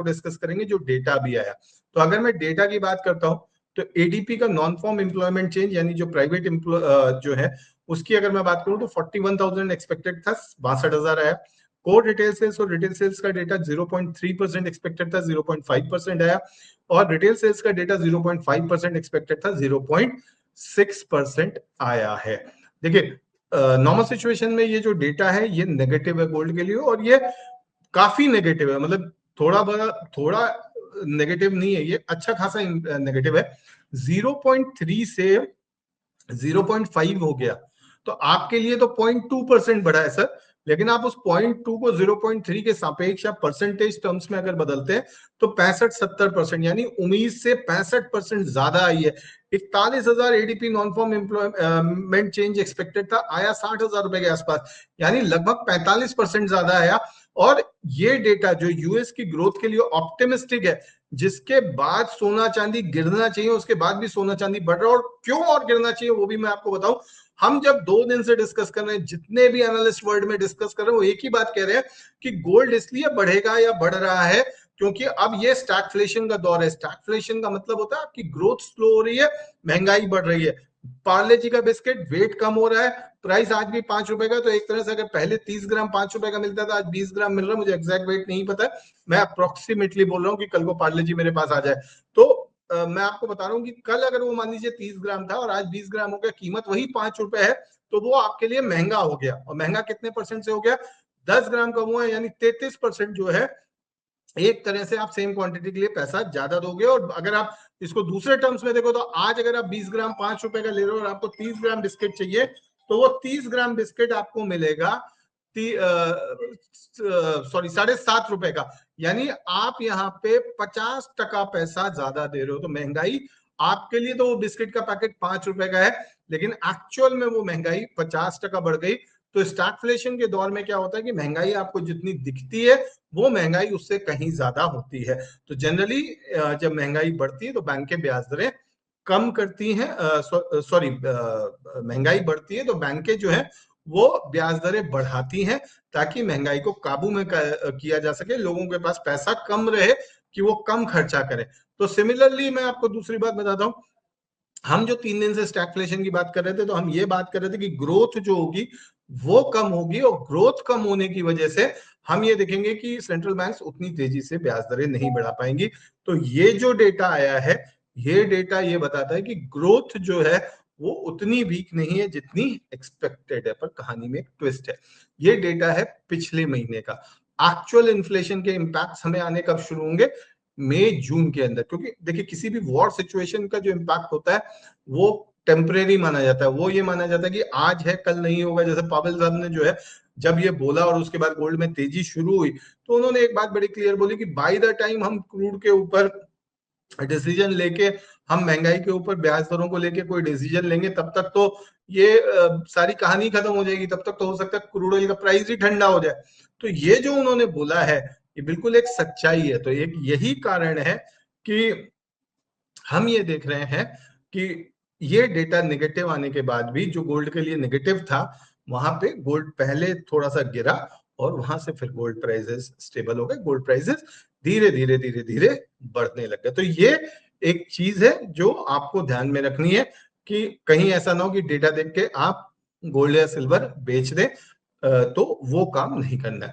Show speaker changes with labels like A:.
A: को डिस्कस करेंगे जो डेटा भी आया। तो अगर मैं डेटा की बात करता हूं तो एडीपी का नॉन फॉर्म एम्प्लॉयमेंट चेंज यानी जो प्राइवेट जो है उसकी अगर मैं बात करूं तो 41,000 एक्सपेक्टेड था, 62,000 आया। कोर रिटेल सेल्स और रिटेल सेल्स का डेटा 0.3% एक्सपेक्टेड था, 0.5% आया। और रिटेल सेल्स का डेटा 0.5% एक्सपेक्टेड था, 0.6% आया है। देखिए नॉर्मल सिचुएशन में ये जो डेटा है ये नेगेटिव है गोल्ड के लिए, और ये काफी नेगेटिव है, मतलब थोड़ा नेगेटिव नहीं है, ये अच्छा खासा नेगेटिव है। 0.3 से 0.5 हो गया तो आपके लिए तो 0.2% बढ़ा है सर, लेकिन आप उस 0.2 को 0.3 के सापेक्ष या परसेंटेज टर्म्स में अगर बदलते हैं तो 65-70%, यानी उम्मीद से 65% ज्यादा आई है। 41,000 ADP non farm employment change expected था, आया 60,000 रुपए के आसपास, यानी लगभग 45% ज्यादा आया। और ये डेटा जो यूएस की ग्रोथ के लिए ऑप्टिमिस्टिक है, जिसके बाद सोना चांदी गिरना चाहिए, उसके बाद भी सोना चांदी बढ़ रहा है। और क्यों और गिरना चाहिए वो भी मैं आपको बताऊं। हम जब 2 दिन से डिस्कस कर रहे हैं, जितने भी एनालिस्ट वर्ल्ड में डिस्कस कर रहे हैं वो एक ही बात कह रहे हैं कि गोल्ड इसलिए बढ़ेगा या बढ़ रहा है क्योंकि अब ये स्टैगफ्लेशन का दौर है। स्टैगफ्लेशन का मतलब होता है आपकी ग्रोथ स्लो हो रही है, महंगाई बढ़ रही है। पार्ले जी का बिस्किट वेट कम हो रहा है, प्राइस आज भी 5 रुपए का, तो एक तरह से अगर पहले 30 ग्राम 5 रुपए का मिलता था, आज 20 ग्राम मिल रहा है। मुझे एग्जैक्ट वेट नहीं पता है, मैं अप्रोक्सीमेटली बोल रहा हूँ कि कल को पार्ले जी मेरे पास आ जाए तो मैं आपको बता रहा हूँ कि कल अगर वो मान लीजिए 30 ग्राम था और आज 20 ग्राम हो गया, कीमत वही 5 रुपए है, तो वो आपके लिए महंगा हो गया। और महंगा कितने परसेंट से हो गया? 10 ग्राम कम हुआ, यानी 33% जो है एक तरह से आप सेम क्वांटिटी के लिए पैसा ज्यादा दोगे। और अगर आप इसको दूसरे टर्म्स में देखो तो आज अगर आप 20 ग्राम 5 रुपए का ले रहे हो और आपको 30 ग्राम बिस्किट चाहिए तो वो 30 ग्राम बिस्किट आपको मिलेगा सॉरी 7.5 रुपए का, यानी आप यहाँ पे 50% पैसा ज्यादा दे रहे हो। तो महंगाई आपके लिए तो वो बिस्किट का पैकेट 5 रुपए का है, लेकिन एक्चुअल में वो महंगाई 50% बढ़ गई। तो स्टैगफ्लेशन के दौर में क्या होता है कि महंगाई आपको जितनी दिखती है वो महंगाई उससे कहीं ज्यादा होती है। तो जनरली जब महंगाई बढ़ती है तो बैंकें ब्याज दरें कम करती हैं, सॉरी महंगाई बढ़ती है तो बैंकें जो है वो ब्याज दरें बढ़ाती हैं ताकि महंगाई को काबू में किया जा सके, लोगों के पास पैसा कम रहे कि वो कम खर्चा करें। तो सिमिलरली मैं आपको दूसरी बात बताता हूं, हम जो 3 दिन से स्टैगफ्लेशन की बात कर रहे थे तो हम ये बात कर रहे थे कि ग्रोथ जो होगी वो कम होगी, और ग्रोथ कम होने की वजह से हम ये देखेंगे कि सेंट्रल बैंक्स उतनी तेजी से ब्याज दरें नहीं बढ़ा पाएंगी। तो ये जो डेटा आया है ये डेटा ये बताता है कि ग्रोथ जो है वो उतनी वीक नहीं है जितनी एक्सपेक्टेड है। पर कहानी में एक ट्विस्ट है, ये डेटा है पिछले महीने का। एक्चुअल इन्फ्लेशन के इंपैक्ट हमें आने कब शुरू होंगे? मई जून के अंदर, क्योंकि देखिए किसी भी वॉर सिचुएशन का जो इम्पैक्ट होता है वो टेम्परेरी माना जाता है, वो ये माना जाता है कि आज है कल नहीं होगा। जैसे पावेल साहब ने जो है जब ये बोला और उसके बाद गोल्ड में तेजी शुरू हुई तो उन्होंने एक बात बड़ी क्लियर बोली कि बाय द टाइम हम क्रूड के ऊपर डिसीजन लेके, हम महंगाई के ऊपर ब्याज दरों को लेके कोई डिसीजन लेंगे तब तक तो ये सारी कहानी खत्म हो जाएगी, तब तक तो हो सकता है क्रूड ऑयल का प्राइस ही ठंडा हो जाए। तो ये जो उन्होंने बोला है ये बिल्कुल एक सच्चाई है। तो एक यही कारण है कि हम ये देख रहे हैं कि ये डेटा नेगेटिव आने के बाद भी जो गोल्ड के लिए नेगेटिव था वहां पे गोल्ड पहले थोड़ा सा गिरा और वहां से फिर गोल्ड प्राइसेस स्टेबल हो गए, गोल्ड प्राइसेस धीरे धीरे धीरे धीरे बढ़ने लग गए। तो ये एक चीज है जो आपको ध्यान में रखनी है कि कहीं ऐसा ना हो कि डेटा देख के आप गोल्ड या सिल्वर बेच दें, तो वो काम नहीं करना है।